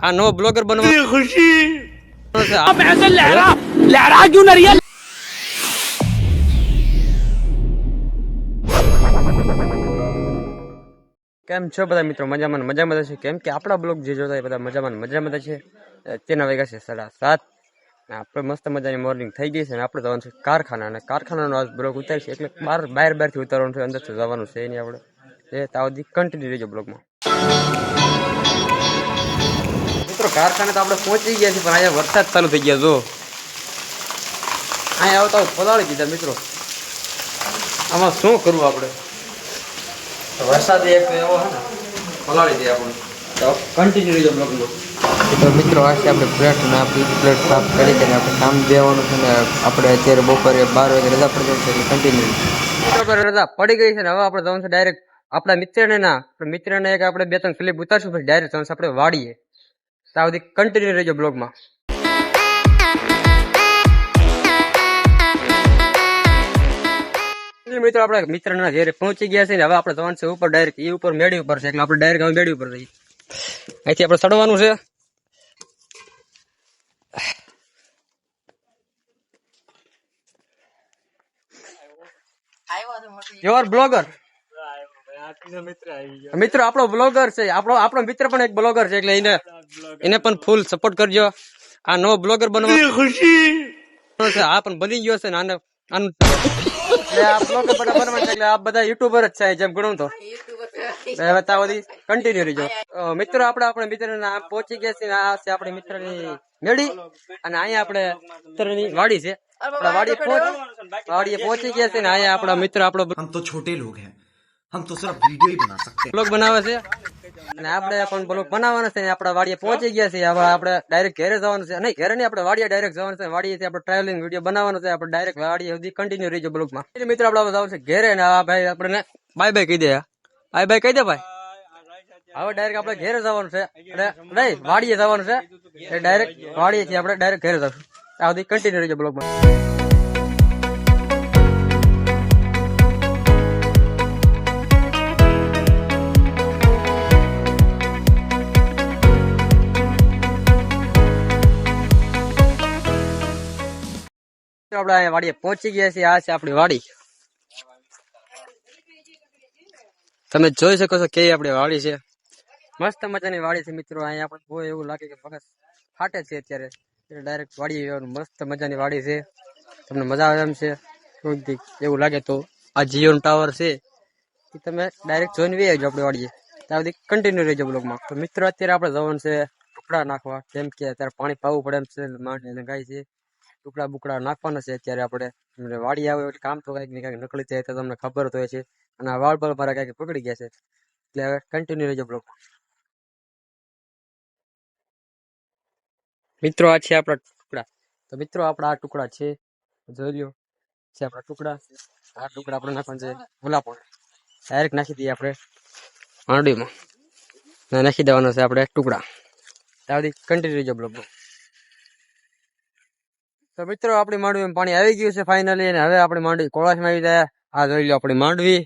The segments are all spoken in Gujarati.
આ નો બ્લોગર બનવા ખુશી अब ऐसे लहरा क्यों नहीं रही है। કેમ છો બધા મિત્રો? મજામાં છે. કેમ કે આપણા બ્લોગ જે જોતા એ બધા મજામાં છે. તેના વાગ્યા છે 7:30. આપણે મસ્ત મજાની મોર્નિંગ થઈ ગઈ છે ને આપણે જવાનું છે કારખાના, અને કારખાનાનો આજ બ્લોગ ઉતારી છે એટલે બહારથી ઉતારવાનું છે, અંદરથી જવાનું છે એની આપણે તાવથી કન્ટિન્યુ રહેજો બ્લોગમાં. મિત્રો કારખાને તો આપણે પહોંચી ગયા છીએ, પણ અહીંયા વરસાદ ચાલુ થઈ ગયા. જો અહીંયા આવતા પલાળી દીધા મિત્રો. આમાં શું કરવું આપણે? વરસાદ એક એવો હે ને પલાળી દે આપણે. તો કન્ટિન્યુ રહેજો બ્લોગમાં. તો મિત્રો આ છે આપણે પ્લેટ સાફ કરી કે આપણે કામ દેવાનું છે ને આપણે અત્યારે બપોરે 12 વાગે રજા પડી જાય છે એટલે કન્ટિન્યુ રજા પડી ગઈ છે ને હવે આપણે જવાનું છે ડાયરેક્ટ આપણા મિત્રને એક આપણે 2-3 ક્લિપ ઉતારશું પછી ડાયરેક્ટ જવાનું છે આપણે વાડીએ. ત્યાં સુધી કન્ટિન્યુ રહેજો બ્લોગમાં. મિત્રો આપણે મિત્રના ઘરે પહોંચી ગયા છે ને હવે આપણે જવાનું છે ઉપર ડાયરેક્ટ. એ ઉપર મેડી ઉપર છે એટલે આપણે ડાયરેક્ટ હવે મેડી ઉપર જઈએ. અહીંથી આપણે ચડવાનું છે. યોર બ્લોગર મિત્રો આપણો બ્લોગર છે. આપણો મિત્ર પણ એક બ્લોગર છે એટલે એને પણ ફૂલ સપોર્ટ કરજો. આ નો બ્લોગર બનવા ખુશી છે. આ પણ બની ગયો છે ને આને આ બ્લોગર બનવા એટલે આ બધા યુટ્યુબર જ છે જેમ ગણું તો. હવે ત્યાં બધી કન્ટિન્યુ રહીજો મિત્રો. આપણે મિત્ર પહોંચી ગયા છે. આ છે આપણી મિત્રની મેળી અને અહીંયા આપણે મિત્રની વાડી છે. વાડીએ પહોંચી ગયા છે ને અહીંયા આપણા મિત્ર આપણો हम तो छोटे लोग हैं, हम तो सिर्फ वीडियो ही बना सकते हैं। બ્લોગ બનાવે છે અને આપણે પણ બ્લોગ બનાવવાના છે. આપણા વાડીએ પહોંચી ગયા છે. હવે આપણે ડાયરેક્ટ ઘરે જવાનું છે. નહીં ઘરે નહીં, આપણે વાડીએ ડાયરેક્ટ જવાનું છે. વાડીએથી આપણે ટ્રાવેલિંગ વિડીયો બનાવવાનો છે. આપણે ડાયરેક્ટ વાડીએ સુધી કન્ટિન્યુ રહીજો બ્લોગમાં. મિત્રો આપણે જવાનું છે ઘરે ને આ ભાઈ આપણે બાય કહી દે. બાય કહી દે ભાઈ. હવે ડાયરેક્ટ આપણે ઘરે જવાનું છે. નહીં વાડીએ જવાનું છે. ડાયરેક્ટ વાડીએથી આપણે ડાયરેક્ટ ઘરે જશું. આ સુધી કન્ટિન્યુ રહીજો બ્લોગમાં. આપણે અહીંયા વાડીએ પહોંચી ગયા છીએ. આ છે આપણી વાડી. તમે જોઈ શકો છો કેવી આપણી વાડી છે. મસ્ત મજાની વાડી છે મિત્રો. અહીંયા આપણે બહુ એવું લાગે કે મગજ ફાટે છે અત્યારે. ડાયરેક્ટ વાડી મસ્ત મજાની વાડી છે. તમને મજા આવે એમ છે. એવું લાગે તો આ જીઓ ટાવર છે એ તમે ડાયરેક્ટ જોઈને વી આવજો આપણી વાડીએ. ત્યાં સુધી કન્ટિન્યુ રહેજો બ્લોગમાં. તો મિત્રો અત્યારે આપણે જવાનું છે ટુકડા નાખવા. કેમ કે અત્યારે પાણી પાવું પડે એમ છે. માંડ ગાય છે. ટુકડા બુકડા નાખવાના છે અત્યારે આપણે. વાડી આવે એટલે કામ તો કઈક ને કઈક નીકળી જાય તો તમને ખબર તો હોય છે. અને આ વાળ પર મારા કઈક પકડી ગયા છે એટલે હવે કન્ટિન્યુ રહેજો બ્લોગ. મિત્રો આ છે આપણા ટુકડા. તો મિત્રો આપણા આ ટુકડા છે, જોઈ લ્યો છે આપણા ટુકડા. આ ટુકડા આપણે નાખવાના છે ભૂલા પણ ડાયરેક્ટ નાખી દઈએ આપણે માંડવીમાં. નાખી દેવાના છે આપણે ટુકડા. ત્યાં સુધી કન્ટિન્યુ રહેજો બ્લોગમાં. તો મિત્રો આપણી માંડવીમાં પાણી આવી ગયું છે ફાઇનલી. અને હવે આપણી માંડવી કોળાશમાં આવી જાય. આ જોઈ લો આપણી માંડવી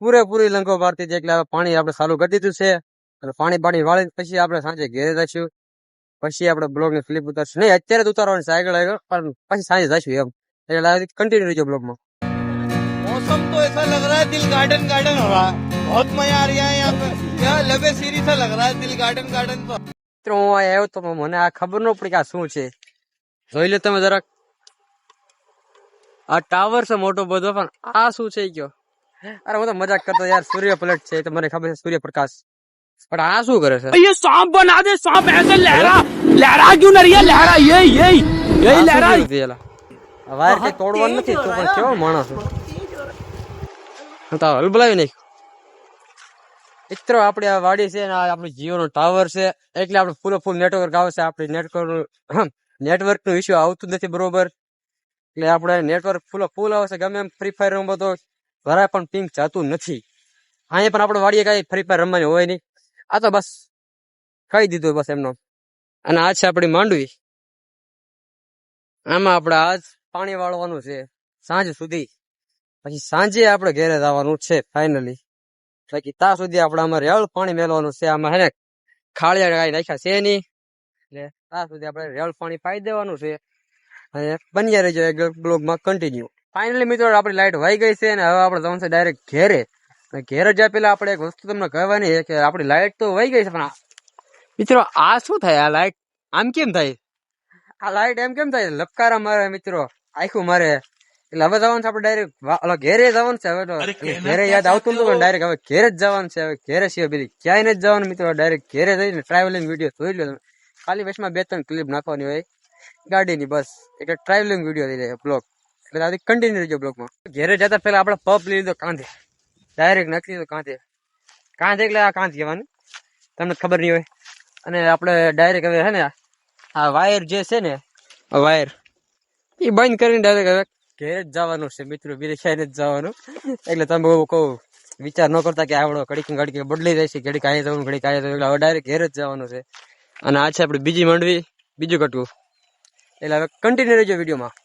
પૂરેપૂરી લંકો મારતી હતી એટલે હવે પાણી આપણે ચાલુ કરી દીધું છે. એટલે પાણી વાળી પછી આપણે સાંજે ઘેરે જઈશું. પછી આપણે બ્લોગ ની ક્લિપ ઉતારશું. નહીં અત્યારે જ ઉતારવાની છે આગળ પણ પછી સાંજે જઈશું એમ. એટલે કન્ટિન્યુ રહેજો બ્લોગમાં. मौसम तो ऐसा लग रहा है दिल गार्डन गार्डन हो रहा है। बहुत मजा आ रहा है यहाँ पे। यहाँ लबे सीरी सा लग रहा है दिल गार्डन गार्डन तो। મિત્રો હું આવ્યો તો મને આ ખબર ન પડી કે આ શું છે. જોઈ લો તમે જરાક. આ ટાવર છે મોટો બધો પણ આ શું છે કયો? અરે હું તો મજાક કરતો યાર. સૂર્ય પ્લેટ છે તો મને ખબર છે સૂર્યપ્રકાશ. પણ આ શું કરે છે? ये सांप बना दे, सांप ऐसे लहरा क्यों नहीं रही है। लहरा यही लहरा। વાયર કઈ તોડવાનું નથી તો પણ કેવો માણસ તો હલબલાવી નાખ્યું. મિત્રો આપડી આ વાડી છે ને આપણું જીઓ નો ટાવર છે એટલે આપણે ફૂલ નેટવર્ક આવે છે. આપડી નેટવર્ક નું ઇસ્યુ આવતું નથી બરોબર. એટલે આપણે નેટવર્ક ફૂલ આવશે. ગમે એમ ફ્રી ફાયર રમવો તો જરાય પણ પિંક જતું નથી. અહીંયા પણ આપણે વાડીએ કઈ ફ્રી ફાયર રમવાની હોય નહીં. આ તો બસ કહી દીધું બસ એમનો. અને આ છે આપણી માંડવી. આમાં આપણે આજ પાણી વાળવાનું છે સાંજ સુધી. પછી સાંજે આપણે ઘેરે જવાનું છે ફાઇનલી. બાકી ત્યાં સુધી આપણે આમાં રેલ પાણી મેળવાનું છે. આમાં હે ને ખાળિયા કાંઈ નાખ્યા છે નહીં, એટલે ત્યાં સુધી આપણે રેલ પાણી પાઈ દેવાનું છે અને બન્યા રહેજો એક બ્લોગમાં કન્ટિન્યુ. ફાઇનલી મિત્રો આપણી લાઈટ વહી ગઈ છે અને હવે આપણે જવાનું છે ડાયરેક્ટ ઘેરે. અને ઘેરે જ્યાં પેલા આપણે એક વસ્તુ તમને કહેવાની છે કે આપણી લાઈટ તો વહી ગઈ છે, પણ મિત્રો આ શું થાય? આ લાઈટ આમ કેમ થાય? આ લાઈટ એમ કેમ થાય? લપકારા મારે મિત્રો, આખું મારે. એટલે હવે જવાનું છે આપણે ડાયરેક્ટ ઘેરે જવાનું છે. હવે તો ઘેરે યાદ આવતું નતું પણ ડાયરેક્ટ હવે ઘેરે જ જવાનું છે. હવે ઘેરે સિવાય બીજી ક્યાંય નથી જવાનું મિત્રો. ડાયરેક્ટ ઘેરે જઈને ટ્રાવેલિંગ વિડીયો જોઈ લો તમે. ખાલી વચમાં 2-3 ક્લિપ નાખવાની હોય ગાડીની, બસ. એક ટ્રાવેલિંગ વિડીયો થઈ જાય બ્લોગ. એટલે આથી કન્ટિન્યુ રહેજો બ્લોગમાં. ઘેરે જતા પહેલા આપણે પપ લઈ લીધો કાંધે, ડાયરેક્ટ નાખી દીધો કાંધે એટલે આ કાંધ કહેવાનું, તમને ખબર નહીં હોય. અને આપણે ડાયરેક્ટ હવે છે ને આ વાયર જે છે ને, આ વાયર એ બંધ કરીને ડાયરેક્ટ હવે ઘેરે જ જવાનું છે મિત્રો, બીજે ક્યાંય જ જવાનું. એટલે તમે બહુ કહું વિચાર ન કરતા કે આવડો ઘડીક બદલી જાય છે, ઘડીક અહીંયા જવાનું, ઘડીક અહીંયા જવાનું. હવે ડાયરેક્ટ ઘેરે જ જવાનું છે. અને આ છે આપણી બીજી માંડવી, બીજું કટવું. એટલે હવે કન્ટિન્યુ રહેજો વિડીયોમાં.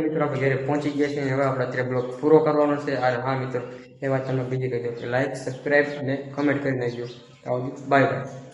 મિત્રો આપણે ઘરે પહોંચી ગયા છીએ. હવે આપણે અત્યારે બ્લોગ પૂરો કરવાનો છે. અને હા મિત્રો, એ વાત તમને બીજી કહી દઉં કે લાઈક, સબસ્ક્રાઈબ અને કમેન્ટ કરી નાખજો. Bye bye.